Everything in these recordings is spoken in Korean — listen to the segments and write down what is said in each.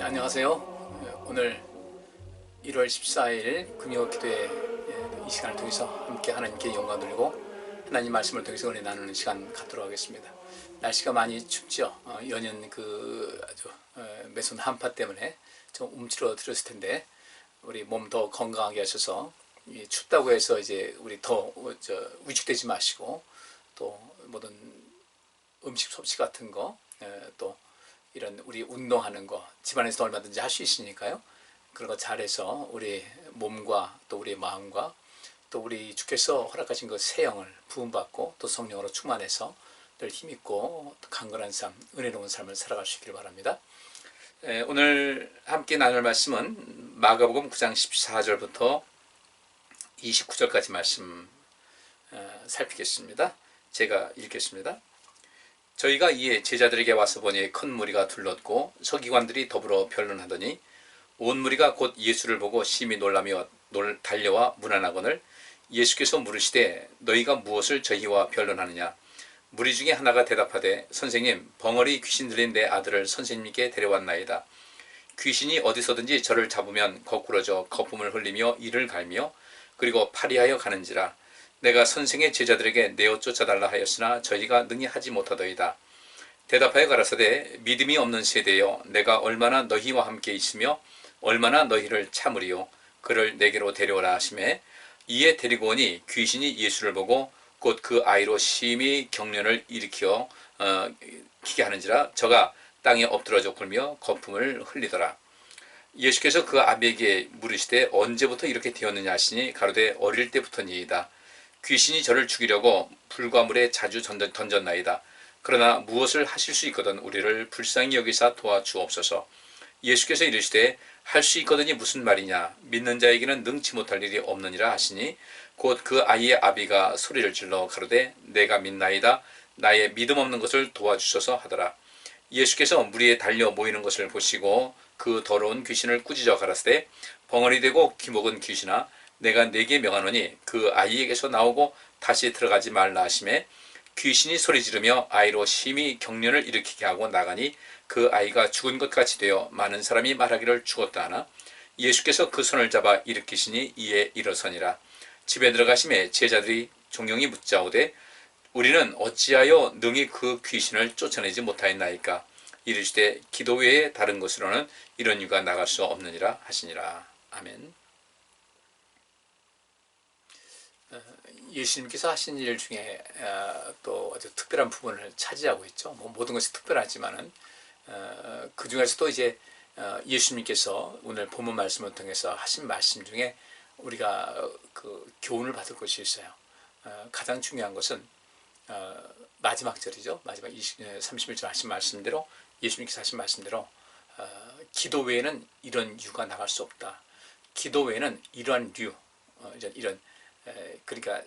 안녕하세요. 오늘 1월 14일 금요 기도회 이 시간을 통해서 함께 하나님께 영광 돌리고 하나님 말씀을 통해서 은혜 나누는 시간 갖도록 하겠습니다. 날씨가 많이 춥죠. 연년 아주 매선 한파 때문에 좀 움츠러들었을 텐데 우리 몸 더 건강하게 하셔서 춥다고 해서 이제 우리 더 위축되지 마시고 또 모든 음식 섭취 같은 거 또 이런 우리 운동하는 거 집안에서 얼마든지 할 수 있으니까요. 그런 거 잘해서 우리 몸과 또 우리 마음과 또 우리 주께서 허락하신 그 새 영을 부음받고 또 성령으로 충만해서 늘 힘있고 강건한 삶, 은혜로운 삶을 살아갈 수 있기를 바랍니다. 오늘 함께 나눌 말씀은 마가복음 9장 14절부터 29절까지 말씀 살피겠습니다. 제가 읽겠습니다. 저희가 이에 제자들에게 와서 보니 큰 무리가 둘렀고 서기관들이 더불어 변론하더니 온 무리가 곧 예수를 보고 심히 놀라며 달려와 문안하거늘 예수께서 물으시되 너희가 무엇을 저희와 변론하느냐. 무리 중에 하나가 대답하되 선생님, 벙어리 귀신 들린 내 아들을 선생님께 데려왔나이다. 귀신이 어디서든지 저를 잡으면 거꾸러져 거품을 흘리며 이를 갈며 그리고 파리하여 가는지라. 내가 선생의 제자들에게 내어 쫓아달라 하였으나 저희가 능히 하지 못하더이다. 대답하여 가라사대 믿음이 없는 세대여, 내가 얼마나 너희와 함께 있으며 얼마나 너희를 참으리요. 그를 내게로 데려오라 하시매 이에 데리고 오니 귀신이 예수를 보고 곧 그 아이로 심히 경련을 일으켜 기게 하는지라. 저가 땅에 엎드러져 굴며 거품을 흘리더라. 예수께서 그 아비에게 물으시되 언제부터 이렇게 되었느냐 하시니 가로되 어릴 때부터니이다. 귀신이 저를 죽이려고 불과 물에 자주 던졌나이다. 그러나 무엇을 하실 수 있거든 우리를 불쌍히 여기사 도와주옵소서. 예수께서 이르시되 할 수 있거든이 무슨 말이냐. 믿는 자에게는 능치 못할 일이 없느니라 하시니 곧 그 아이의 아비가 소리를 질러 가로되 내가 믿나이다. 나의 믿음 없는 것을 도와주소서 하더라. 예수께서 무리에 달려 모이는 것을 보시고 그 더러운 귀신을 꾸짖어 가라사대 벙어리 되고 기먹은 귀신아, 내가 네게 명하노니 그 아이에게서 나오고 다시 들어가지 말라 하시매 귀신이 소리 지르며 아이로 심히 경련을 일으키게 하고 나가니 그 아이가 죽은 것 같이 되어 많은 사람이 말하기를 죽었다 하나 예수께서 그 손을 잡아 일으키시니 이에 일어서니라. 집에 들어가심에 제자들이 종용이 묻자오되 우리는 어찌하여 능히 그 귀신을 쫓아내지 못하였나이까. 이르시되 기도 외에 다른 것으로는 이런 유가 나갈 수 없느니라 하시니라. 아멘. 예수님께서 하신 일 중에 또 아주 특별한 부분을 차지하고 있죠. 모든 것이 특별하지만은 그 중에서도 이제 예수님께서 오늘 본문 말씀을 통해서 하신 말씀 중에 우리가 그 교훈을 받을 것이 있어요. 가장 중요한 것은 마지막 절이죠. 마지막 31절 하신 말씀대로 예수님께서 하신 말씀대로 기도 외에는 이런 유가 나갈 수 없다. 기도 외에는 이러한 이런 그러니까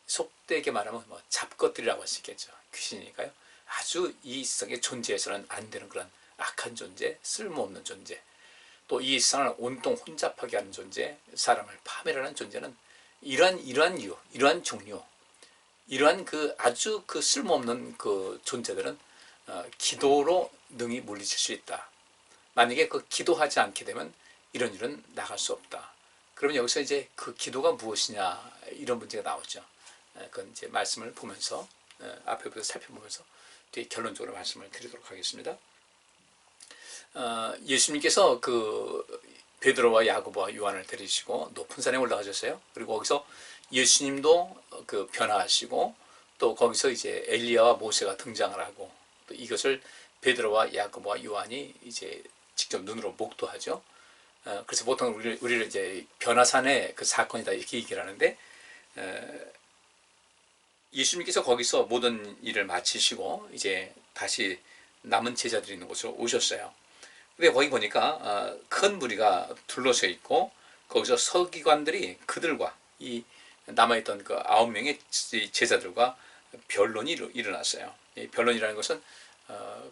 속되게 말하면 잡것들이라고 할 수 있겠죠. 귀신이니까요. 아주 이 세상에 존재해서는 안 되는 그런 악한 존재, 쓸모없는 존재, 또 이 세상을 온통 혼잡하게 하는 존재, 사람을 파멸하는 존재는 이러한 이유, 이러한 종류, 이러한 그 아주 그 쓸모없는 그 존재들은 기도로 능히 물리칠 수 있다. 만약에 그 기도하지 않게 되면 이런 일은 나갈 수 없다. 그러면 여기서 이제 그 기도가 무엇이냐 이런 문제가 나오죠. 그건 이제 말씀을 보면서 앞에부터 살펴보면서 뒤에 결론적으로 말씀을 드리도록 하겠습니다. 예수님께서 그 베드로와 야고보와 요한을 데리시고 높은 산에 올라가셨어요. 그리고 거기서 예수님도 그 변화하시고 또 거기서 이제 엘리야와 모세가 등장을 하고 또 이것을 베드로와 야고보와 요한이 이제 직접 눈으로 목도하죠. 그래서 보통 우리를 이제 변화산의 그 사건이다 이렇게 얘기를 하는데 예수님께서 거기서 모든 일을 마치시고 이제 다시 남은 제자들이 있는 곳으로 오셨어요. 근데 거기 보니까 큰 무리가 둘러서 있고 거기서 서기관들이 그들과 이 남아있던 그 9명의 제자들과 변론이 일어났어요. 이 변론이라는 것은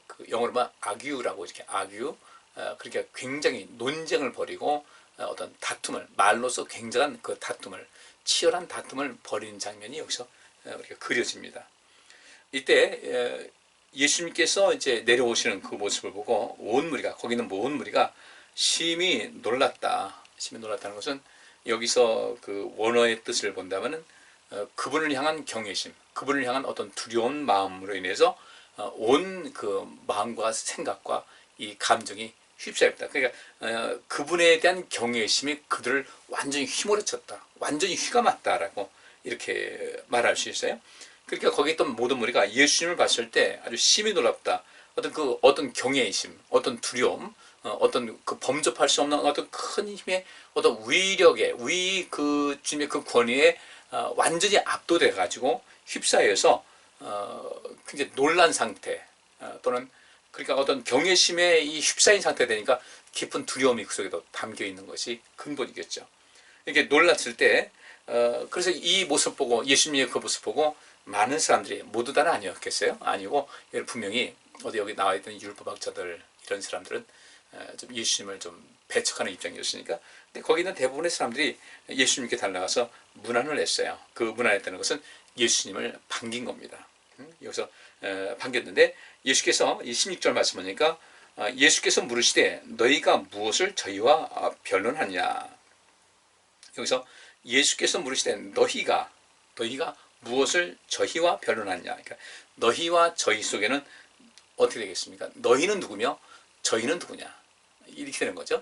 그 영어로 말 아규라고 이렇게 아규, 그러니까 굉장히 논쟁을 벌이고 어떤 다툼을 말로서 굉장한 그 다툼을 치열한 다툼을 벌이는 장면이 여기서 우리가 그려집니다. 이때 예수님께서 이제 내려오시는 그 모습을 보고 온 무리가 거기는 온 무리가 심히 놀랐다. 심히 놀랐다는 것은 여기서 그 원어의 뜻을 본다면은 그분을 향한 경외심, 그분을 향한 어떤 두려운 마음으로 인해서 온 그 마음과 생각과 이 감정이 휩싸였다. 그러니까 그분에 대한 경외심이 그들을 완전히 휘몰아쳤다. 완전히 휘감았다라고 이렇게 말할 수 있어요. 그러니까 거기 있던 모든 무리가 예수님을 봤을 때 아주 심히 놀랍다. 어떤 경외심, 어떤 두려움, 어떤 그 범접할 수 없는 어떤 큰 힘의 어떤 위력에 그 주님의 그 권위에 완전히 압도돼 가지고 휩싸여서 굉장히 놀란 상태, 또는 그러니까 어떤 경외심에 이 휩싸인 상태 되니까 깊은 두려움이 그 속에도 담겨 있는 것이 근본이겠죠. 이렇게 놀랐을 때 그래서 이 모습 보고 예수님의 그 모습 보고 많은 사람들이 모두 다는 아니었겠어요? 아니고 분명히 여기 나와 있던 율법학자들 이런 사람들은 좀 예수님을 좀 배척하는 입장이었으니까, 근데 거기 있는 대부분의 사람들이 예수님께 달려가서 문안을 했어요. 그 문안했다는 것은 예수님을 반긴 겁니다. 여기서 반겼는데 예수께서 이 16절 말씀 보니까 예수께서 물으시되 너희가 무엇을 저희와 변론하냐. 여기서 예수께서 물으시되 너희가 무엇을 저희와 변론하냐. 그러니까 너희와 저희 속에는 어떻게 되겠습니까? 너희는 누구며 저희는 누구냐, 이렇게 되는 거죠.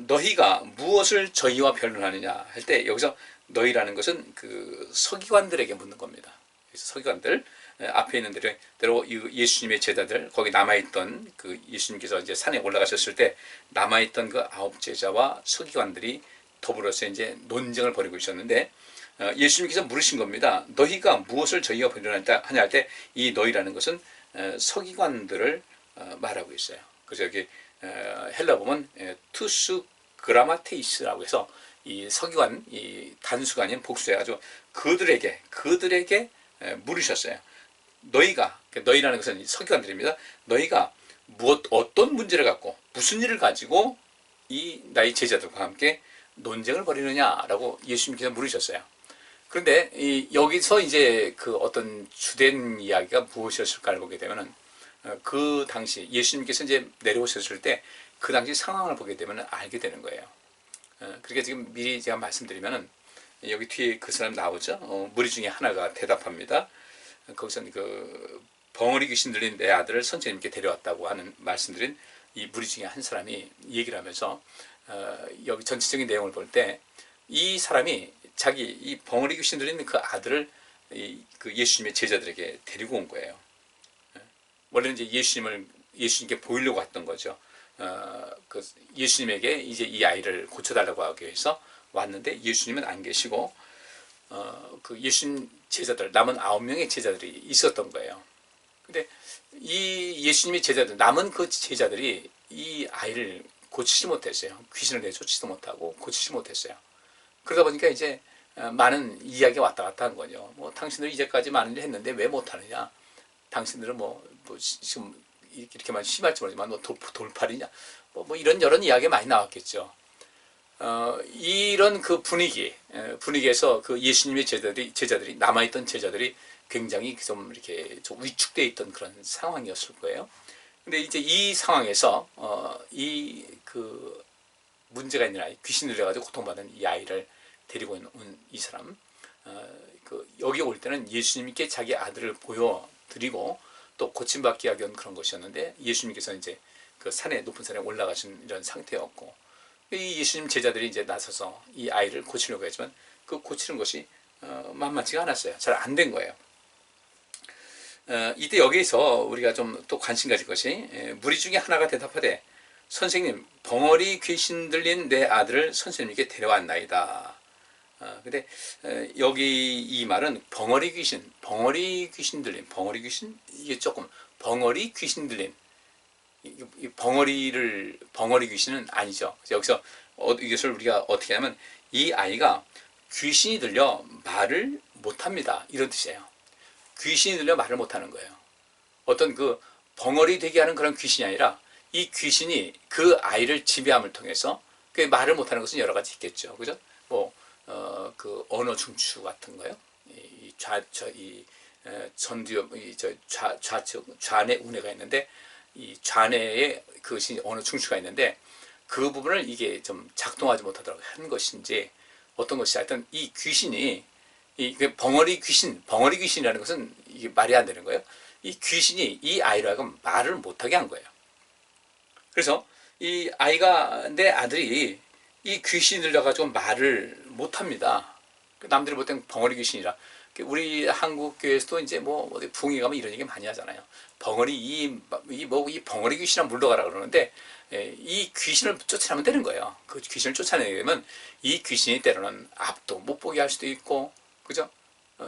너희가 무엇을 저희와 변론하느냐 할 때 여기서 너희라는 것은 그 서기관들에게 묻는 겁니다. 그래서 서기관들, 앞에 있는 대로 예수님의 제자들, 거기 남아있던 그 예수님께서 이제 산에 올라가셨을 때 남아있던 그 9 제자와 서기관들이 더불어서 이제 논쟁을 벌이고 있었는데 예수님께서 물으신 겁니다. 너희가 무엇을 저희와 변론하냐 할 때 이 너희라는 것은 서기관들을 말하고 있어요. 그래서 여기 헬라 보면 투스 그라마테이스라고 해서 이 서기관, 이 단수가 아닌 복수해 가지고 그들에게 물으셨어요. 너희라는 것은 서기관들입니다. 너희가 어떤 문제를 갖고 무슨 일을 가지고 이 나의 제자들과 함께 논쟁을 벌이느냐라고 예수님께서 물으셨어요. 그런데 여기서 이제 그 어떤 주된 이야기가 무엇이었을까를 보게 되면은 그 당시 예수님께서 이제 내려오셨을 때 그 당시 상황을 보게 되면 알게 되는 거예요. 그러니까 지금 미리 제가 말씀드리면은 여기 뒤에 그 사람 나오죠. 무리 중에 하나가 대답합니다. 거기서는 그 벙어리 귀신 들린 내 아들을 선생님께 데려왔다고 하는 말씀드린 이 무리 중에 한 사람이 얘기를 하면서 여기 전체적인 내용을 볼 때 이 사람이 자기 이 벙어리 귀신 들린 그 아들을 그 예수님의 제자들에게 데리고 온 거예요. 원래는 이제 예수님께 보이려고 했던 거죠. 그 예수님에게 이제 이 아이를 고쳐달라고 하기 위해서 왔는데 예수님은 안 계시고 그 예수님 제자들, 남은 9명의 제자들이 있었던 거예요. 근데 이 예수님의 제자들, 남은 그 제자들이 이 아이를 고치지 못했어요. 귀신을 내쫓지도 못하고 고치지 못했어요. 그러다 보니까 이제 많은 이야기가 왔다 갔다 한 거죠. 뭐 당신들 이제까지 많은 일 했는데 왜 못하느냐. 당신들은 뭐 지금 이렇게만 심할지 모르지만 뭐 돌팔이냐. 뭐 이런저런 이야기가 많이 나왔겠죠. 이런 그 분위기에서 그 예수님의 제자들이 남아있던 제자들이 굉장히 좀 이렇게 좀 위축되어 있던 그런 상황이었을 거예요. 근데 이제 이 상황에서 이 그 문제가 있는 아이, 귀신 들려가지고 고통받는 이 아이를 데리고 온 이 사람, 그 여기 올 때는 예수님께 자기 아들을 보여드리고 또 고침받기 하기 위한 그런 것이었는데 예수님께서 이제 그 높은 산에 올라가신 이런 상태였고, 이 예수님 제자들이 이제 나서서 이 아이를 고치려고 했지만 그 고치는 것이 만만치가 않았어요. 잘 안 된 거예요. 이때 여기서 우리가 좀 또 관심 가질 것이 무리 중에 하나가 대답하되 선생님, 벙어리 귀신 들린 내 아들을 선생님께 데려왔나이다. 근데 여기 이 말은 벙어리 귀신 들린, 벙어리 귀신, 이게 조금 벙어리 귀신 들린, 벙어리 귀신은 아니죠. 여기서 이것을 우리가 어떻게 하냐면 이 아이가 귀신이 들려 말을 못합니다, 이런 뜻이에요. 귀신이 들려 말을 못하는 거예요. 어떤 그 벙어리 되게 하는 그런 귀신이 아니라 이 귀신이 그 아이를 지배함을 통해서 그 말을 못하는 것은 여러 가지 있겠죠, 그죠? 뭐 그 언어 중추 같은 거요. 좌측 좌내 운해가 있는데 이 좌뇌에 그것이 어느 중추가 있는데 그 부분을 이게 좀 작동하지 못하도록 한 것인지 어떤 것이 하여튼 이 귀신이 이 벙어리 귀신이라는 것은 이게 말이 안 되는 거예요. 이 귀신이 이 아이로 하여금 말을 못하게 한 거예요. 그래서 이 아이가 내 아들이 이 귀신이 들려가지고 말을 못합니다. 남들이 볼 땐 벙어리 귀신이라. 우리 한국 교회에서도 이제 뭐 어디 부흥회 가면 이런 얘기 많이 하잖아요. 벙어리 이 벙어리 귀신아 물러가라 그러는데 이 귀신을 쫓아내면 되는 거예요. 그 귀신을 쫓아내게 되면 이 귀신이 때로는 앞도 못 보게 할 수도 있고, 그죠?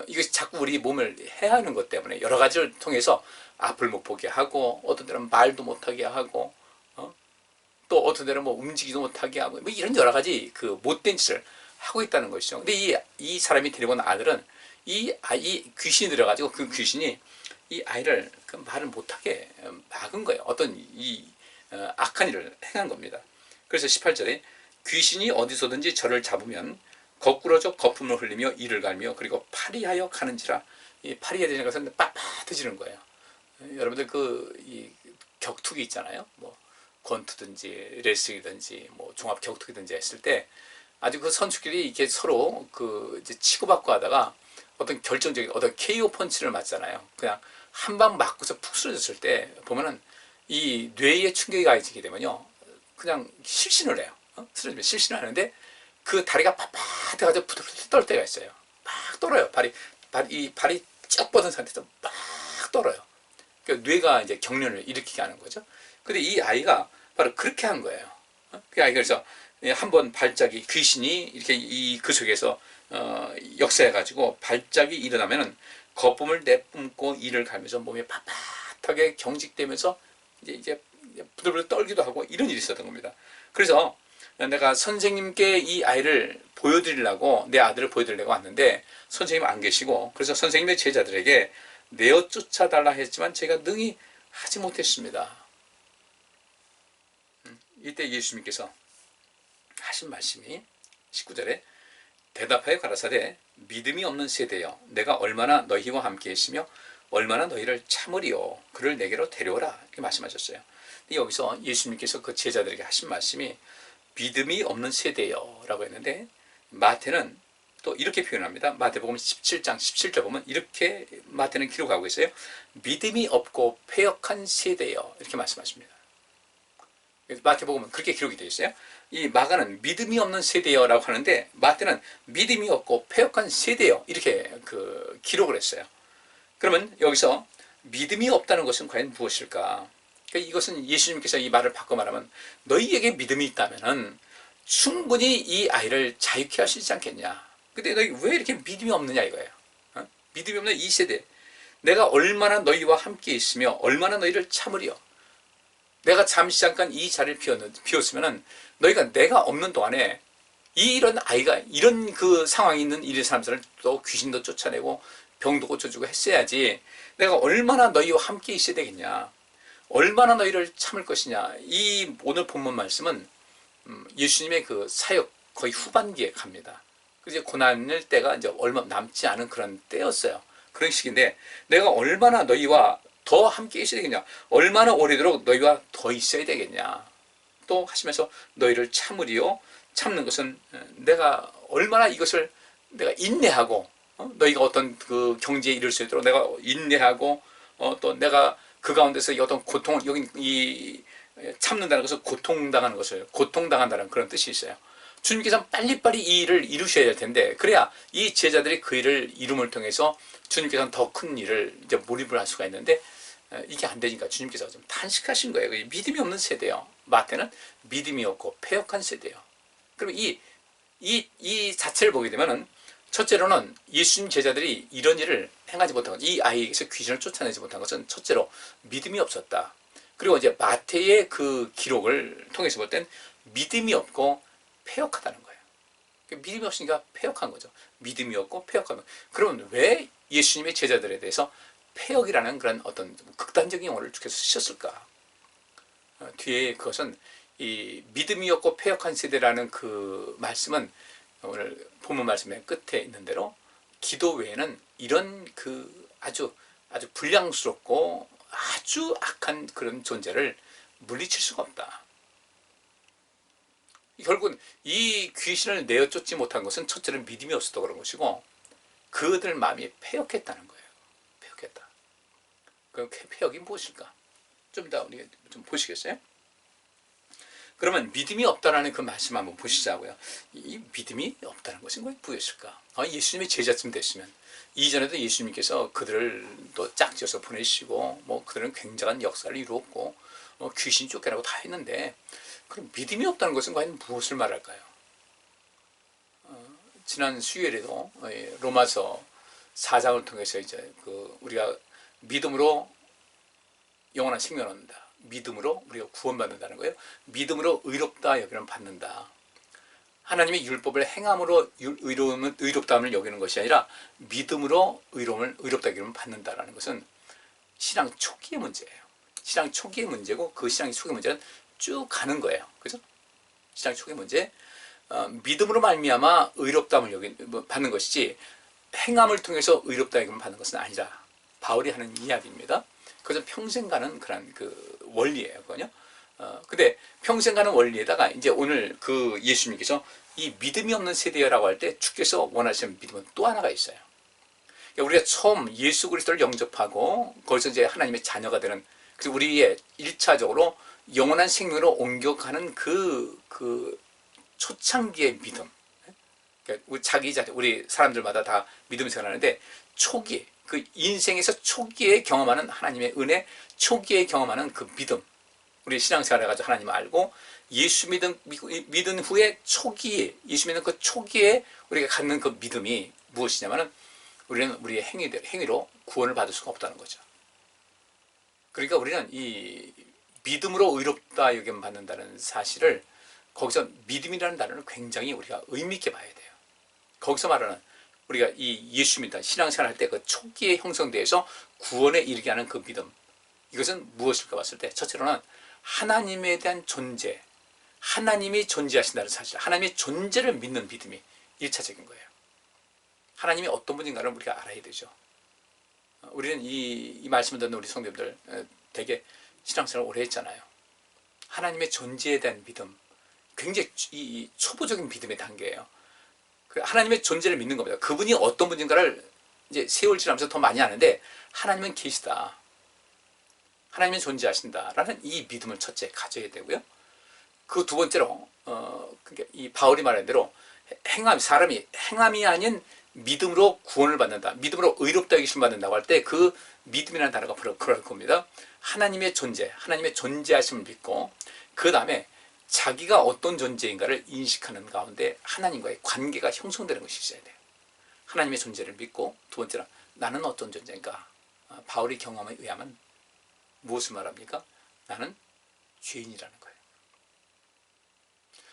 이것이 자꾸 우리 몸을 해하는 것 때문에 여러 가지를 통해서 앞을 못 보게 하고, 어떤 때는 말도 못하게 하고, 또 어떤 때는 뭐 움직이도 못하게 하고, 뭐 이런 여러 가지 그 못된 짓을 하고 있다는 것이죠. 근데 이 사람이 데리고 온 아들은 이 귀신이 들어가지고 그 귀신이 이 아이를 그 말을 못하게 막은 거예요. 어떤 악한 일을 행한 겁니다. 그래서 18절에 귀신이 어디서든지 저를 잡으면 거꾸러져 거품을 흘리며 이를 갈며 그리고 파리하여 가는지라. 이 파리해야 되는 것은 빳빳해지는 거예요. 여러분들 이 격투기 있잖아요. 뭐 권투든지 레슬링이든지 뭐 종합 격투기든지 했을 때 아주 그 선수끼리 이렇게 서로 이제 치고받고 하다가 어떤 결정적인 어떤 KO 펀치를 맞잖아요. 그냥 한 방 맞고서 푹 쓰러졌을 때 보면은 이 뇌에 충격이 가해지게 되면요, 그냥 실신을 해요. 쓰러지면 실신을 하는데 그 다리가 빳빳해가지고 부들부들 떨 때가 있어요. 막 떨어요. 발이 쭉 뻗은 상태에서 막 떨어요. 그러니까 뇌가 이제 경련을 일으키게 하는 거죠. 근데 이 아이가 바로 그렇게 한 거예요. 그 아이가 그래서 한번 발작이 귀신이 이렇게 그 속에서 역사해가지고 발작이 일어나면은 거품을 내뿜고 이를 갈면서 몸이 빳빳하게 경직되면서 이제 부들부들 떨기도 하고 이런 일이 있었던 겁니다. 그래서 내가 선생님께 이 아이를 보여드리려고 내 아들을 보여드리려고 왔는데 선생님 안 계시고, 그래서 선생님의 제자들에게 내어 쫓아달라 했지만 제가 능히 하지 못했습니다. 이때 예수님께서 하신 말씀이 19절에 대답하여 가라사대 믿음이 없는 세대여 내가 얼마나 너희와 함께 있으며 얼마나 너희를 참으리요 그를 내게로 데려오라 이렇게 말씀하셨어요. 근데 여기서 예수님께서 그 제자들에게 하신 말씀이 믿음이 없는 세대여 라고 했는데 마태는 또 이렇게 표현합니다. 마태복음 17장 17절 보면 이렇게 마태는 기록하고 있어요. 믿음이 없고 패역한 세대여 이렇게 말씀하십니다. 마태복음은 그렇게 기록이 되어 있어요. 이 마가는 믿음이 없는 세대여 라고 하는데 마태는 믿음이 없고 패역한 세대여 이렇게 기록을 했어요. 그러면 여기서 믿음이 없다는 것은 과연 무엇일까? 그러니까 이것은 예수님께서 이 말을 바꿔 말하면 너희에게 믿음이 있다면 충분히 이 아이를 자유케 할 수 있지 않겠냐. 근데 너희 왜 이렇게 믿음이 없느냐 이거예요. 믿음이 없는 이 세대, 내가 얼마나 너희와 함께 있으며 얼마나 너희를 참으리요. 내가 잠시 잠깐 이 자리를 비웠으면 너희가 내가 없는 동안에 이런 아이가 이런 상황이 있는 이 사람들을 또 귀신도 쫓아내고 병도 고쳐주고 했어야지 내가 얼마나 너희와 함께 있어야 되겠냐, 얼마나 너희를 참을 것이냐. 이 오늘 본문 말씀은 예수님의 사역 거의 후반기에 갑니다. 이제 고난일 때가 이제 얼마 남지 않은 그런 때였어요. 그런 시기인데 내가 얼마나 너희와 더 함께 있어야 되겠냐, 얼마나 오래도록 너희와 더 있어야 되겠냐. 또 하시면서 너희를 참으리요. 참는 것은 내가 얼마나 이것을 내가 인내하고 너희가 어떤 경지에 이를 수 있도록 내가 인내하고 또 내가 그 가운데서 어떤 고통을 여기 참는다는 것은 고통당하는 것을 고통당한다는 그런 뜻이 있어요. 주님께서는 빨리빨리 이 일을 이루셔야 될 텐데 그래야 이 제자들이 그 일을 이룸을 통해서 주님께서는 더 큰 일을 이제 몰입을 할 수가 있는데 이게 안 되니까 주님께서 좀 단식하신 거예요. 믿음이 없는 세대요. 마태는 믿음이 없고 패역한 세대요. 그럼 이 자체를 보게 되면은 첫째로는 예수님 제자들이 이런 일을 행하지 못한 것, 이 아이에게서 귀신을 쫓아내지 못한 것은 첫째로 믿음이 없었다. 그리고 이제 마태의 그 기록을 통해서 볼 땐 믿음이 없고 패역하다는 거예요. 믿음이 없으니까 패역한 거죠. 믿음이 없고 패역한 거. 그러면 왜 예수님의 제자들에 대해서 패역이라는 그런 어떤 극단적인 용어를 주께서 쓰셨을까? 뒤에 그것은 이 믿음이 없고 패역한 세대라는 그 말씀은 오늘 본문 말씀의 끝에 있는 대로 기도 외에는 이런 아주 불량스럽고 아주 악한 그런 존재를 물리칠 수가 없다. 결국은 이 귀신을 내어 쫓지 못한 것은 첫째로 믿음이 없어서 그런 것이고, 그들 마음이 패역했다는 거예요. 패역했다. 그럼 패역이 무엇일까? 좀 이따 우리 좀 보시겠어요? 그러면 믿음이 없다라는 그 말씀 한번 보시자고요. 이 믿음이 없다는 것은 무엇일까? 예수님의 제자쯤 됐으면, 이전에도 예수님께서 그들을 또 짝지어서 보내시고, 뭐 그들은 굉장한 역사를 이루었고, 귀신 쫓겨나고 다 했는데, 그럼 믿음이 없다는 것은 과연 무엇을 말할까요? 지난 수요일에도 로마서 4장을 통해서 이제 우리가 믿음으로 영원한 생명을 얻는다. 믿음으로 우리가 구원받는다는 거예요. 믿음으로 의롭다 여기는 받는다. 하나님의 율법을 행함으로 의롭다함을 여기는 것이 아니라 믿음으로 의롭다 여기는 받는다라는 것은 신앙 초기의 문제예요. 신앙 초기의 문제고, 그 신앙 초기의 문제는 쭉 가는 거예요. 그죠? 신앙 초기의 문제. 믿음으로 말미암아 의롭다함을 받는 것이지, 행함을 통해서 의롭다 여기면 받는 것은 아니라, 바울이 하는 이야기입니다. 그것은 평생 가는 그런 그 원리예요. 그거요. 근데 평생 가는 원리에다가 이제 오늘 그 예수님께서 이 믿음이 없는 세대라고 할 때 주께서 원하시는 믿음은 또 하나가 있어요. 그러니까 우리가 처음 예수 그리스도를 영접하고 거기서 이제 하나님의 자녀가 되는, 그리고 우리의 1차적으로 영원한 생명으로 옮겨가는 그 초창기의 믿음. 그러니까 우리 사람들마다 다 믿음 생활하는데, 초기, 그 인생에서 초기에 경험하는 하나님의 은혜, 초기에 경험하는 그 믿음. 우리 신앙생활을 해가지고 하나님을 알고 예수 믿은 후에 예수 믿는 그 초기에 우리가 갖는 그 믿음이 무엇이냐면은, 우리는 우리의 행위로 구원을 받을 수가 없다는 거죠. 그러니까 우리는 이 믿음으로 의롭다 여김 받는다는 사실을, 거기서 믿음이라는 단어를 굉장히 우리가 의미 있게 봐야 돼요. 거기서 말하는 우리가 이 예수 믿다 신앙생활 할 때 그 초기에 형성돼서 구원에 이르게 하는 그 믿음, 이것은 무엇일까 봤을 때, 첫째로는 하나님에 대한 존재, 하나님이 존재하신다는 사실, 하나님의 존재를 믿는 믿음이 1차적인 거예요. 하나님이 어떤 분인가를 우리가 알아야 되죠. 우리는 이 말씀을 듣는 우리 성도님들 되게 신앙생활을 오래 했잖아요. 하나님의 존재에 대한 믿음, 굉장히 이 초보적인 믿음의 단계예요. 하나님의 존재를 믿는 겁니다. 그분이 어떤 분인가를 이제 세월 지나면서 더 많이 아는데, 하나님은 계시다, 하나님은 존재하신다라는 이 믿음을 첫째 가져야 되고요. 그 두 번째로 그러니까 이 바울이 말한 대로 사람이 행함이 아닌 믿음으로 구원을 받는다, 믿음으로 의롭다 여기심 받는다고 할 때, 그 믿음이라는 단어가 그럴 겁니다. 하나님의 존재, 하나님의 존재하심을 믿고, 그 다음에 자기가 어떤 존재인가를 인식하는 가운데 하나님과의 관계가 형성되는 것이 있어야 돼요. 하나님의 존재를 믿고, 두 번째는 나는 어떤 존재인가. 바울의 경험에 의하면 무엇을 말합니까? 나는 죄인이라는 거예요.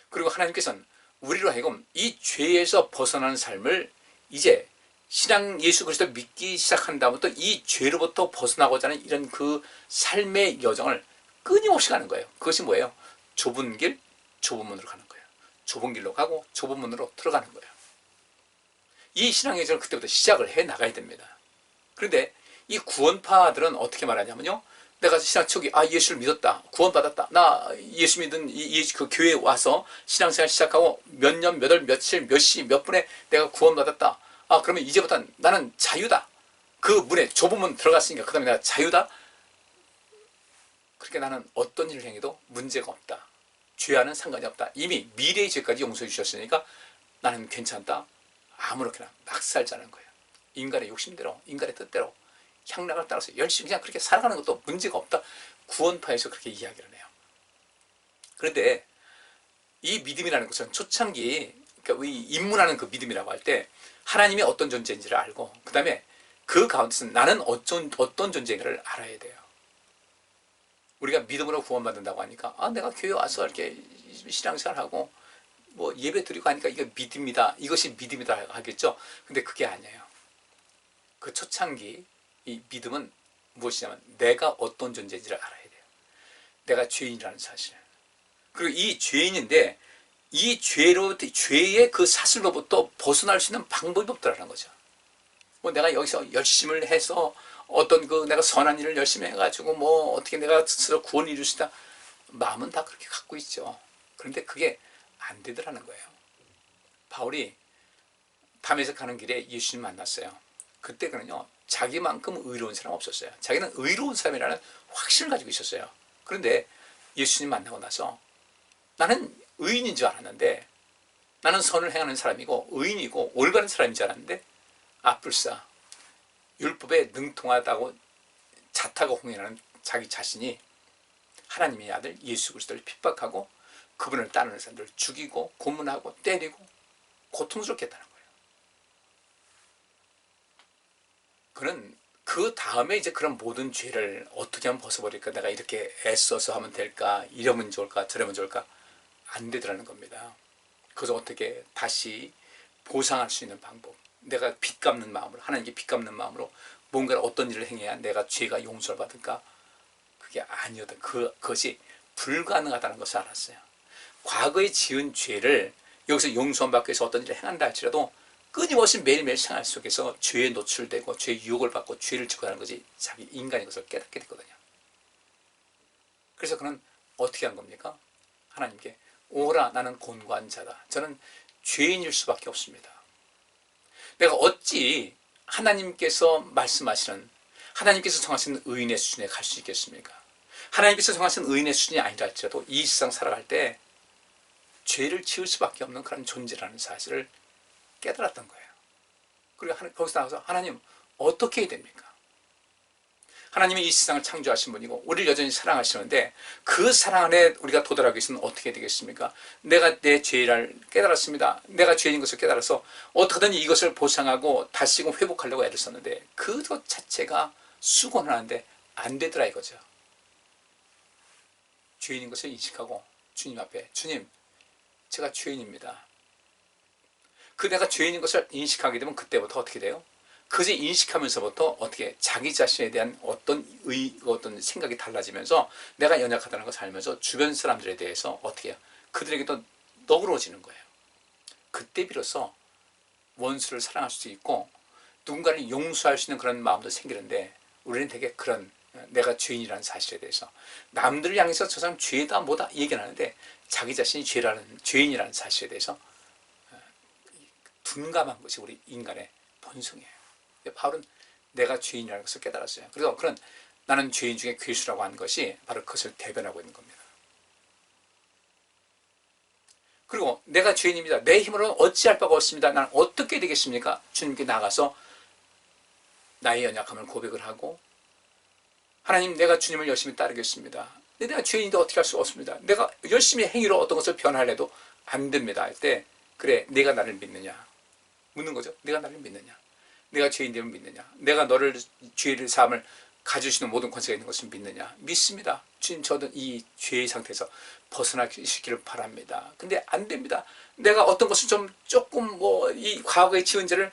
그리고 하나님께서는 우리로 하여금 이 죄에서 벗어나는 삶을, 이제 신앙 예수 그리스도 믿기 시작한 다음부터 이 죄로부터 벗어나고자 하는 이런 그 삶의 여정을 끊임없이 가는 거예요. 그것이 뭐예요? 좁은 길, 좁은 문으로 가는 거예요. 좁은 길로 가고 좁은 문으로 들어가는 거예요. 이 신앙의 여정을 그때부터 시작을 해 나가야 됩니다. 그런데 이 구원파들은 어떻게 말하냐면요, 내가 신앙 초기 예수를 믿었다, 구원받았다, 나 예수 믿은 그 교회에 와서 신앙생활 시작하고 몇 년, 몇 월, 며칠, 몇 시, 몇 분에 내가 구원받았다. 그러면 이제부터 나는 자유다. 그 문에 좁은 문 들어갔으니까 그 다음에 내가 자유다. 그렇게 나는 어떤 일을 행해도 문제가 없다, 죄와는 상관이 없다, 이미 미래의 죄까지 용서해 주셨으니까 나는 괜찮다, 아무렇게나 막 살자는 거예요. 인간의 욕심대로, 인간의 뜻대로, 향락을 따라서 열심히 그냥 그렇게 살아가는 것도 문제가 없다. 구원파에서 그렇게 이야기를 해요. 그런데 이 믿음이라는 것은 초창기, 그러니까 입문하는 그 믿음이라고 할 때 하나님이 어떤 존재인지를 알고, 그 다음에 그 가운데서 나는 어떤 존재인가를 알아야 돼요. 우리가 믿음으로 구원받는다고 하니까 내가 교회 와서 이렇게 신앙생활하고 뭐 예배 드리고 하니까 이게 믿음이다, 이것이 믿음이다 하겠죠. 근데 그게 아니에요. 그 초창기 이 믿음은 무엇이냐면 내가 어떤 존재인지를 알아야 돼요. 내가 죄인이라는 사실. 그리고 이 죄인인데 이 죄의 그 사슬로부터 벗어날 수 있는 방법이 없더라는 거죠. 뭐 내가 여기서 열심을 해서 어떤 그 내가 선한 일을 열심히 해가지고 뭐 어떻게 내가 스스로 구원을 이룰 수 있다. 마음은 다 그렇게 갖고 있죠. 그런데 그게 안 되더라는 거예요. 바울이 담에색 가는 길에 예수님 만났어요. 그때 그는요, 자기만큼 의로운 사람 없었어요. 자기는 의로운 사람이라는 확신을 가지고 있었어요. 그런데 예수님 만나고 나서 나는 의인인 줄 알았는데, 나는 선을 행하는 사람이고 의인이고 올바른 사람인 줄 알았는데, 불사 율법에 능통하다고 자타고 홍해하는 자기 자신이 하나님의 아들 예수 그리스도를 핍박하고 그분을 따르는 사람들을 죽이고 고문하고 때리고 고통스럽게 했다는 거예요. 그는 그 다음에 이제 그런 모든 죄를 어떻게 하면 벗어버릴까, 내가 이렇게 애써서 하면 될까, 이러면 좋을까 저러면 좋을까, 안 되더라는 겁니다. 그래서 어떻게 다시 보상할 수 있는 방법, 내가 빚 갚는 마음으로, 하나님께 빚 갚는 마음으로 뭔가를 어떤 일을 행해야 내가 죄가 용서를 받을까, 그게 아니었다. 그것이 불가능하다는 것을 알았어요. 과거에 지은 죄를 여기서 용서받기 위해서 어떤 일을 행한다 할지라도 끊임없이 매일매일 생활 속에서 죄에 노출되고 죄의 유혹을 받고 죄를 짓고 하는 것이 자기 인간인 것을 깨닫게 됐거든요. 그래서 그는 어떻게 한 겁니까? 하나님께 오라, 나는 곤고한 자다. 저는 죄인일 수밖에 없습니다. 내가 어찌 하나님께서 말씀하시는, 하나님께서 정하신 의인의 수준에 갈 수 있겠습니까? 하나님께서 정하신 의인의 수준이 아니라 할지라도 이 세상 살아갈 때 죄를 지을 수밖에 없는 그런 존재라는 사실을 깨달았던 거예요. 그리고 거기서 나와서 하나님 어떻게 해야 됩니까? 하나님이 이 세상을 창조하신 분이고 우리를 여전히 사랑하시는데 그 사랑 안에 우리가 도달하기 위해서는 어떻게 해야 되겠습니까? 내가 내 죄를 깨달았습니다. 내가 죄인 것을 깨달아서 어떻게든 이것을 보상하고 다시금 회복하려고 애를 썼는데 그것 자체가 수고는 하는데 안 되더라 이거죠. 죄인인 것을 인식하고 주님 앞에, 주님 제가 죄인입니다. 그 내가 죄인인 것을 인식하게 되면 그때부터 어떻게 돼요? 그것을 인식하면서부터 어떻게 자기 자신에 대한 어떤 생각이 달라지면서 내가 연약하다는 것을 알면서 주변 사람들에 대해서 어떻게 해요? 그들에게도 너그러워지는 거예요. 그때 비로소 원수를 사랑할 수 있고 누군가를 용서할 수 있는 그런 마음도 생기는데 우리는 되게 그런 내가 죄인이라는 사실에 대해서 남들을 향해서 저 사람 죄다 뭐다 얘기는 하는데 자기 자신이 죄인이라는 사실에 대해서 둔감한 것이 우리 인간의 본성이에요. 바울은 내가 죄인이라는 것을 깨달았어요. 그래서 그런 나는 죄인 중에 괴수라고 한 것이 바로 그것을 대변하고 있는 겁니다. 그리고 내가 죄인입니다. 내 힘으로는 어찌할 바가 없습니다. 나는 어떻게 되겠습니까? 주님께 나가서 나의 연약함을 고백을 하고 하나님 내가 주님을 열심히 따르겠습니다. 내가 죄인인데 어떻게 할 수가 없습니다. 내가 열심히 행위로 어떤 것을 변화해도 안 됩니다 할 때 그래 내가 나를 믿느냐 묻는 거죠. 내가 나를 믿느냐, 내가 죄인 되면 믿느냐, 내가 너를 죄를 사함을 가지시는 모든 권세가 있는 것을 믿느냐. 믿습니다. 주님 저도 이 죄의 상태에서 벗어나시기를 바랍니다. 근데 안 됩니다. 내가 어떤 것을 조금 이 과거의 지은 죄를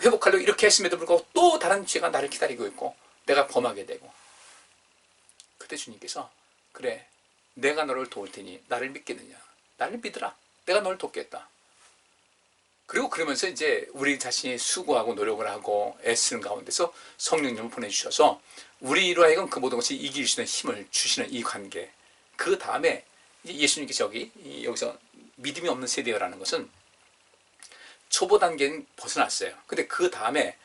회복하려고 이렇게 했음에도 불구하고 또 다른 죄가 나를 기다리고 있고 내가 범하게 되고 그때 주님께서 그래 내가 너를 도울 테니 나를 믿겠느냐, 나를 믿으라, 내가 너를 돕겠다. 그리고 그러면서 이제 우리 자신이 수고하고 노력을 하고 애쓰는 가운데서 성령님을 보내주셔서 우리로 하여금 그 모든 것이 이길 수 있는 힘을 주시는 이 관계. 그 다음에 예수님께서 여기서 믿음이 없는 세대라는 것은 초보 단계는 벗어났어요. 근데 그 다음에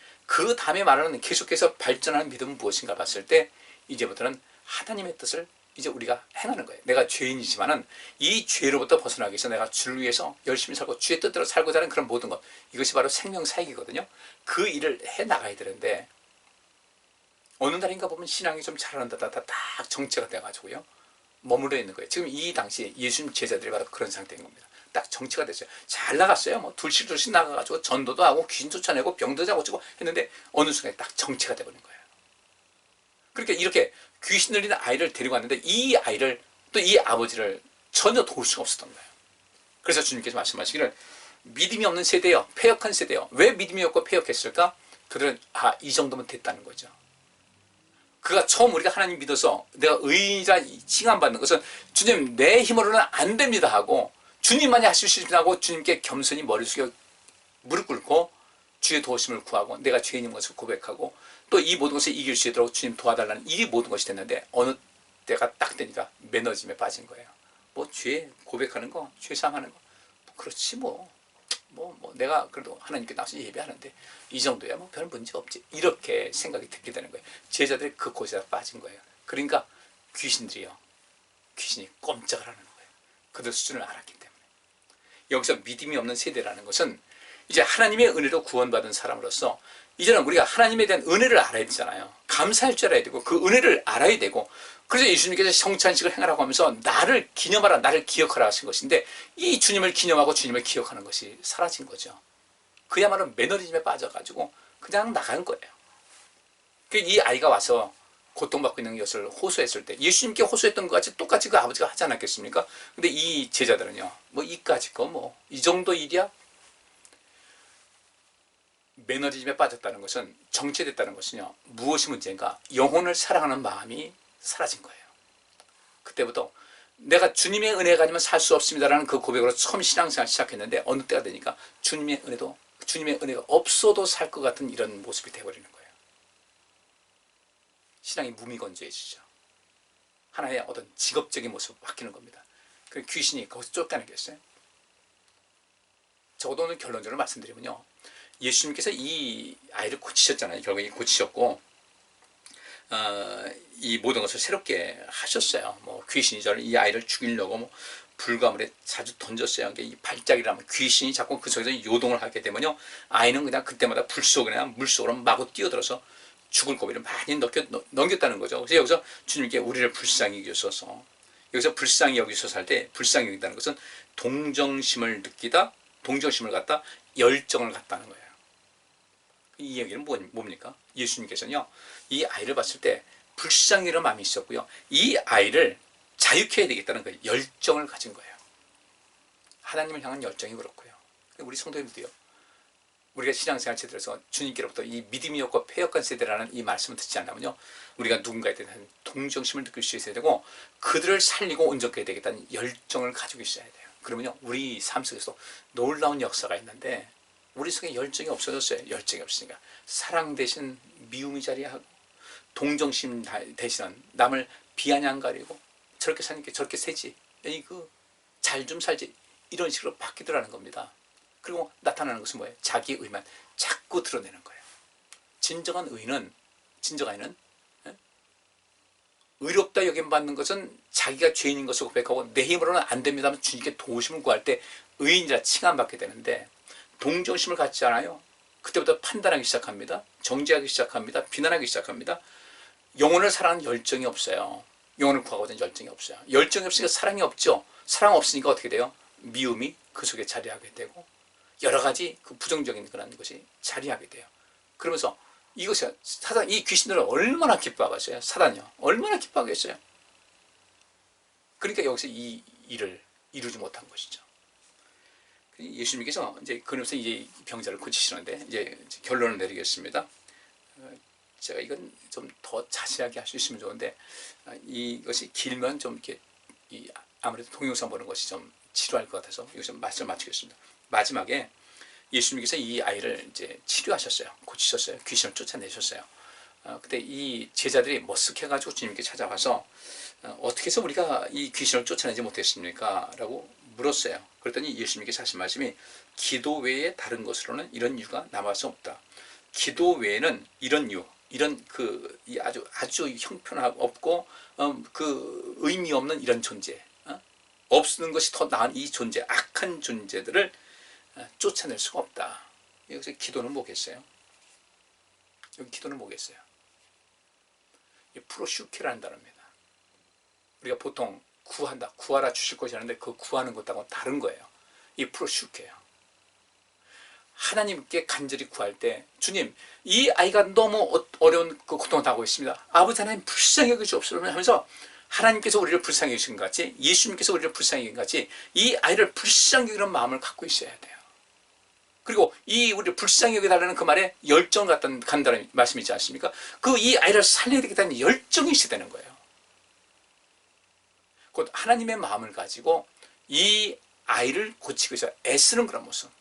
말하는 계속해서 발전하는 믿음은 무엇인가 봤을 때 이제부터는 하나님의 뜻을 이제 우리가 행하는 거예요. 내가 죄인이지만은 이 죄로부터 벗어나기 위해서 내가 주를 위해서 열심히 살고 주의 뜻대로 살고자 하는 그런 모든 것, 이것이 바로 생명사역이거든요. 그 일을 해 나가야 되는데 어느 날인가 보면 신앙이 좀 자라난다 딱 정체가 돼가지고요 머물러 있는 거예요. 지금 이 당시에 예수님 제자들이 바로 그런 상태인 겁니다. 딱 정체가 됐어요. 잘 나갔어요. 둘씩 나가가지고 전도도 하고 귀신 쫓아내고 병도 잡아주고 했는데 어느 순간에 딱 정체가 돼버린 거예요. 그러니까 이렇게 귀신 들리는 아이를 데리고 왔는데 이 아이를 또 이 아버지를 전혀 도울 수가 없었던 거예요. 그래서 주님께서 말씀하시기를 믿음이 없는 세대요, 패역한 세대요. 왜 믿음이 없고 패역했을까? 그들은 이 정도면 됐다는 거죠. 그가 처음 우리가 하나님 믿어서 내가 의인이라 칭함받는 것은 주님 내 힘으로는 안 됩니다 하고 주님만이 하실 수 있습니다 하고 주님께 겸손히 머리 숙여 무릎 꿇고 주의 도우심을 구하고 내가 죄인인 것을 고백하고 또 이 모든 것을 이길 수 있도록 주님 도와달라는 이 모든 것이 됐는데 어느 때가 딱 되니까 매너즘에 빠진 거예요. 뭐 죄 고백하는 거, 죄 사함하는 거, 그렇지 뭐 내가 그래도 하나님께 나와서 예배하는데 이 정도야 뭐 별 문제 없지, 이렇게 생각이 들게 되는 거예요. 제자들이 그 곳에 빠진 거예요. 그러니까 귀신이 꼼짝을 하는 거예요. 그들 수준을 알았기 때문에. 여기서 믿음이 없는 세대라는 것은 이제 하나님의 은혜로 구원받은 사람으로서 이제는 우리가 하나님에 대한 은혜를 알아야 되잖아요. 감사할 줄 알아야 되고 그 은혜를 알아야 되고, 그래서 예수님께서 성찬식을 행하라고 하면서 나를 기념하라, 나를 기억하라 하신 것인데 이 주님을 기념하고 주님을 기억하는 것이 사라진 거죠. 그야말로 매너리즘에 빠져가지고 그냥 나간 거예요. 이 아이가 와서 고통받고 있는 것을 호소했을 때 예수님께 호소했던 것 같이 똑같이 그 아버지가 하지 않았겠습니까? 근데 이 제자들은요, 뭐 이까짓 거 뭐 이 정도 일이야? 매너리즘에 빠졌다는 것은, 정체됐다는 것은요, 무엇이 문제인가? 영혼을 사랑하는 마음이 사라진 거예요. 그때부터 내가 주님의 은혜가 아니면 살 수 없습니다라는 그 고백으로 처음 신앙생활 시작했는데 어느 때가 되니까 주님의 은혜가 없어도 살 것 같은 이런 모습이 되어버리는 거예요. 신앙이 무미건조해지죠. 하나의 어떤 직업적인 모습으로 바뀌는 겁니다. 그 귀신이 거기서 쫓겨나겠어요? 적어도 오늘 결론적으로 말씀드리면요, 예수님께서 이 아이를 고치셨잖아요. 결국에 고치셨고 이 모든 것을 새롭게 하셨어요. 뭐 귀신이 이 아이를 죽이려고 뭐 불가물에 자주 던졌어요. 이 발작이라면 귀신이 자꾸 그 속에서 요동을 하게 되면요, 아이는 그냥 그때마다 불 속이나 물 속으로 마구 뛰어들어서 죽을 고비를 많이 넘겼다는 거죠. 그래서 여기서 주님께 우리를 불쌍히 여기셔서, 여기서 불쌍히 여기셔서 할 때 불쌍히 여긴다는 것은 동정심을 느끼다, 동정심을 갖다 열정을 갖다는 거예요. 이 얘기는 뭡니까? 예수님께서는요, 이 아이를 봤을 때 불쌍히 여기는 마음이 있었고요, 이 아이를 자유케 해야 되겠다는 그 열정을 가진 거예요. 하나님을 향한 열정이 그렇고요. 우리 성도님들도요, 우리가 신앙생활 제대로서 주님께로부터 이 믿음이 없고 패역한 세대라는 이 말씀을 듣지 않으면요, 우리가 누군가에 대한 동정심을 느낄 수 있어야 되고 그들을 살리고 온전케 해야 되겠다는 열정을 가지고 있어야 돼요. 그러면요, 우리 삶 속에서 놀라운 역사가 있는데 우리 속에 열정이 없어졌어요. 열정이 없으니까 사랑 대신 미움이 자리하고, 동정심 대신은 남을 비아냥거리고, 저렇게 사는 게 저렇게 세지, 잘 좀 살지, 이런 식으로 바뀌더라는 겁니다. 그리고 나타나는 것은 뭐예요? 자기 의만 자꾸 드러내는 거예요. 진정한 의는 의롭다 여김받는 것은 자기가 죄인인 것을 고백하고 내 힘으로는 안 됩니다 하면 주님께 도우심을 구할 때 의인이라 칭함받게 되는데, 동정심을 갖지 않아요. 그때부터 판단하기 시작합니다. 정죄하기 시작합니다. 비난하기 시작합니다. 영혼을 사랑하는 열정이 없어요. 영혼을 구하고자 하는 열정이 없어요. 열정이 없으니까 사랑이 없죠. 사랑 없으니까 어떻게 돼요? 미움이 그 속에 자리하게 되고 여러 가지 그 부정적인 그런 것이 자리하게 돼요. 그러면서 이것이 사단, 이 귀신들은 얼마나 기뻐하겠어요? 사단이요, 얼마나 기뻐하겠어요? 그러니까 여기서 이 일을 이루지 못한 것이죠. 예수님께서 그러면서 이제 병자를 고치시는데 이제 결론을 내리겠습니다. 제가 이건 좀 더 자세하게 할 수 있으면 좋은데 이것이 길면 좀 이렇게 아무래도 동영상 보는 것이 좀 지루할 것 같아서 여기서 말씀을 마치겠습니다. 마지막에 예수님께서 이 아이를 이제 치료하셨어요. 고치셨어요. 귀신을 쫓아내셨어요. 그때 이 제자들이 머쓱해가지고 주님께 찾아와서 어떻게 해서 우리가 이 귀신을 쫓아내지 못했습니까? 라고 물었어요. 그랬더니 예수님께서 하신 말씀이, 기도 외에 다른 것으로는 이런 이유가 남을 수 없다. 기도 외에는 이런 이유, 이런 아주 형편하고 없고 그 의미 없는 이런 존재, 없는 것이 더 나은 이 존재, 악한 존재들을 쫓아낼 수가 없다. 여기서 기도는 뭐겠어요? 여기 기도는 뭐겠어요? 프로슈케라는 단어입니다. 우리가 보통 구하라 주실 것이 하는데 그 구하는 것하고 다른 거예요. 이 프로슈케예요. 하나님께 간절히 구할 때, 주님, 이 아이가 너무 어려운 그 고통을 당하고 있습니다. 아버지 하나님 불쌍히 여기시옵소서 하면서 하나님께서 우리를 불쌍히 여기신 것 같이, 예수님께서 우리를 불쌍히 여긴 것 같이 이 아이를 불쌍히 여기는 마음을 갖고 있어야 돼요. 그리고 이 우리를 불쌍히 여겨달라는 그 말에 열정 간다는 말씀이지 않습니까? 이 아이를 살려야 되겠다는 열정이 있어야 되는 거예요. 곧 하나님의 마음을 가지고 이 아이를 고치기 위해서 애쓰는 그런 모습.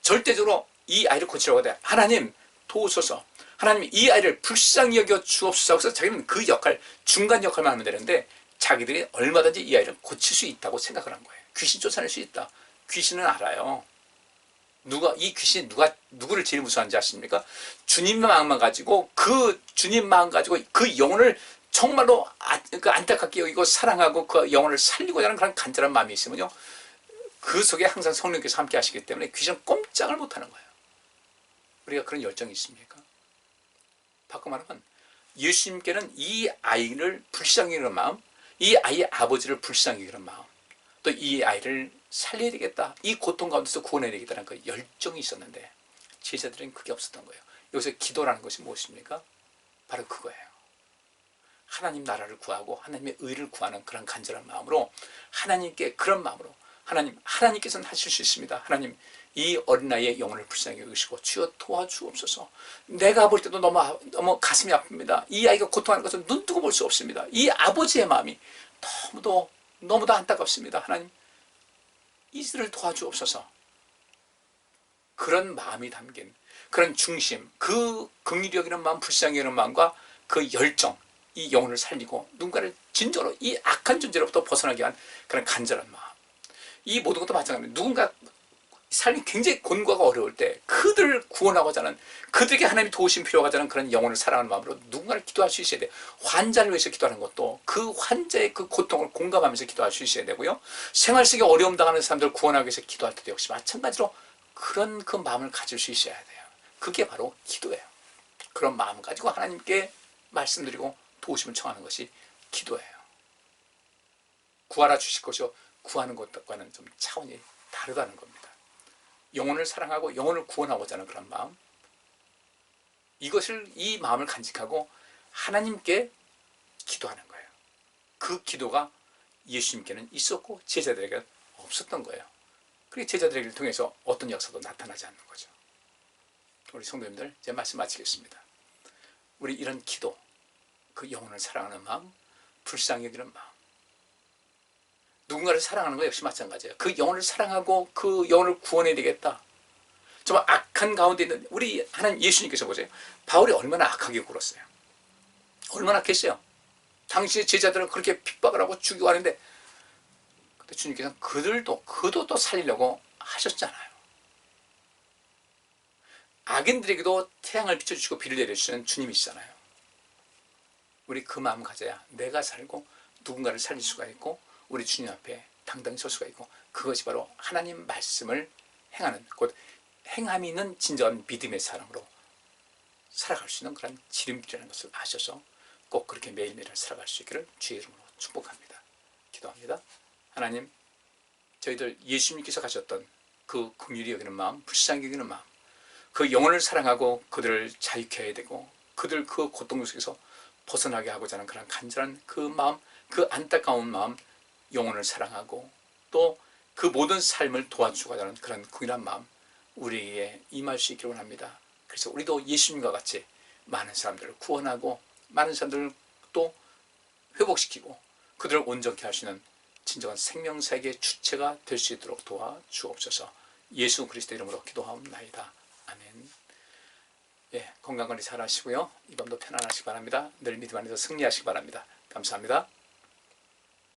절대적으로 이 아이를 고치려고 하되 하나님 도우소서, 하나님이 이 아이를 불쌍히 여겨 주옵소서 해서 자기는 그 역할, 중간 역할만 하면 되는데 자기들이 얼마든지 이 아이를 고칠 수 있다고 생각을 한 거예요. 귀신 쫓아낼 수 있다. 귀신은 알아요. 이 귀신이 누구를 제일 무서워하는지 아십니까? 주님 마음만 가지고, 그 주님 마음 가지고 그 영혼을 정말로 안타깝게 여기고 사랑하고 그 영혼을 살리고자 하는 그런 간절한 마음이 있으면요, 그 속에 항상 성령께서 함께 하시기 때문에 귀신은 꼼짝을 못하는 거예요. 우리가 그런 열정이 있습니까? 바꿔 말하면 예수님께는 이 아이를 불쌍히 여기는 마음, 이 아이의 아버지를 불쌍히 여기는 마음, 또 이 아이를 살려야 되겠다, 이 고통 가운데서 구원해야 되겠다는 그 열정이 있었는데 제자들은 그게 없었던 거예요. 여기서 기도라는 것이 무엇입니까? 바로 그거예요. 하나님 나라를 구하고 하나님의 의를 구하는 그런 간절한 마음으로, 하나님께 그런 마음으로, 하나님께서는 하실 수 있습니다. 하나님, 이 어린아이의 영혼을 불쌍히 여기시고 주여 도와주옵소서. 내가 볼 때도 너무 가슴이 아픕니다. 이 아이가 고통하는 것을 눈뜨고 볼 수 없습니다. 이 아버지의 마음이 너무도 안타깝습니다. 하나님, 이들을 도와주옵소서. 그런 마음이 담긴, 그런 중심, 그 긍휼히 여기는 마음, 불쌍히 여기는 마음과 그 열정, 이 영혼을 살리고 누군가를 진정으로 이 악한 존재로부터 벗어나게 한 그런 간절한 마음. 이 모든 것도 마찬가지입니다. 누군가 삶이 굉장히 곤고하고 어려울 때 그들을 구원하고자 하는, 그들에게 하나님이 도우심 필요가 하는 그런 영혼을 사랑하는 마음으로 누군가를 기도할 수 있어야 돼요. 환자를 위해서 기도하는 것도 그 환자의 그 고통을 공감하면서 기도할 수 있어야 되고요. 생활 속에 어려움 당하는 사람들을 구원하기 위해서 기도할 때도 역시 마찬가지로 그런 그 마음을 가질 수 있어야 돼요. 그게 바로 기도예요. 그런 마음 가지고 하나님께 말씀드리고 도우심을 청하는 것이 기도예요. 구하라 주실 것이요, 구하는 것과는 좀 차원이 다르다는 겁니다. 영혼을 사랑하고 영혼을 구원하고자 하는 그런 마음, 이 마음을 간직하고 하나님께 기도하는 거예요. 그 기도가 예수님께는 있었고 제자들에게는 없었던 거예요. 그리고 제자들에게 통해서 어떤 역사도 나타나지 않는 거죠. 우리 성도님들, 제 말씀 마치겠습니다. 우리 이런 기도, 그 영혼을 사랑하는 마음, 불쌍히 여기는 마음, 누군가를 사랑하는 거 역시 마찬가지예요. 그 영혼을 사랑하고 그 영혼을 구원해야 되겠다. 정말 악한 가운데 있는 우리 하나님 예수님께서 보세요. 바울이 얼마나 악하게 굴었어요. 얼마나 악했어요. 당신의 제자들은 그렇게 핍박을 하고 죽이고 하는데, 근데 주님께서는 그도 또 살리려고 하셨잖아요. 악인들에게도 태양을 비춰주시고 비를 내려주시는 주님이시잖아요. 우리 그 마음 가져야 내가 살고 누군가를 살릴 수가 있고 우리 주님 앞에 당당히 설 수가 있고, 그것이 바로 하나님 말씀을 행하는, 곧 행함이 있는 진정한 믿음의 사람으로 살아갈 수 있는 그런 지름길이라는 것을 아셔서 꼭 그렇게 매일매일 살아갈 수 있기를 주의 이름으로 축복합니다. 기도합니다. 하나님, 저희들 예수님께서 가셨던 그 긍휼히 여기는 마음, 불쌍히 여기는 마음, 그 영혼을 사랑하고 그들을 자유케 해야 되고 그들 그 고통 속에서 벗어나게 하고자 하는 그런 간절한 그 마음, 그 안타까운 마음, 영혼을 사랑하고 또 그 모든 삶을 도와주고자 하는 그런 긍휼한 마음 우리에게 임할 수 있기를 원합니다. 그래서 우리도 예수님과 같이 많은 사람들을 구원하고 많은 사람들을 또 회복시키고 그들을 온전케 하시는 진정한 생명사역의 주체가 될 수 있도록 도와주옵소서. 예수 그리스도 이름으로 기도하옵나이다. 아멘. 건강관리 잘 하시고요. 이 밤도 편안하시기 바랍니다. 늘 믿음 안에서 승리하시기 바랍니다. 감사합니다.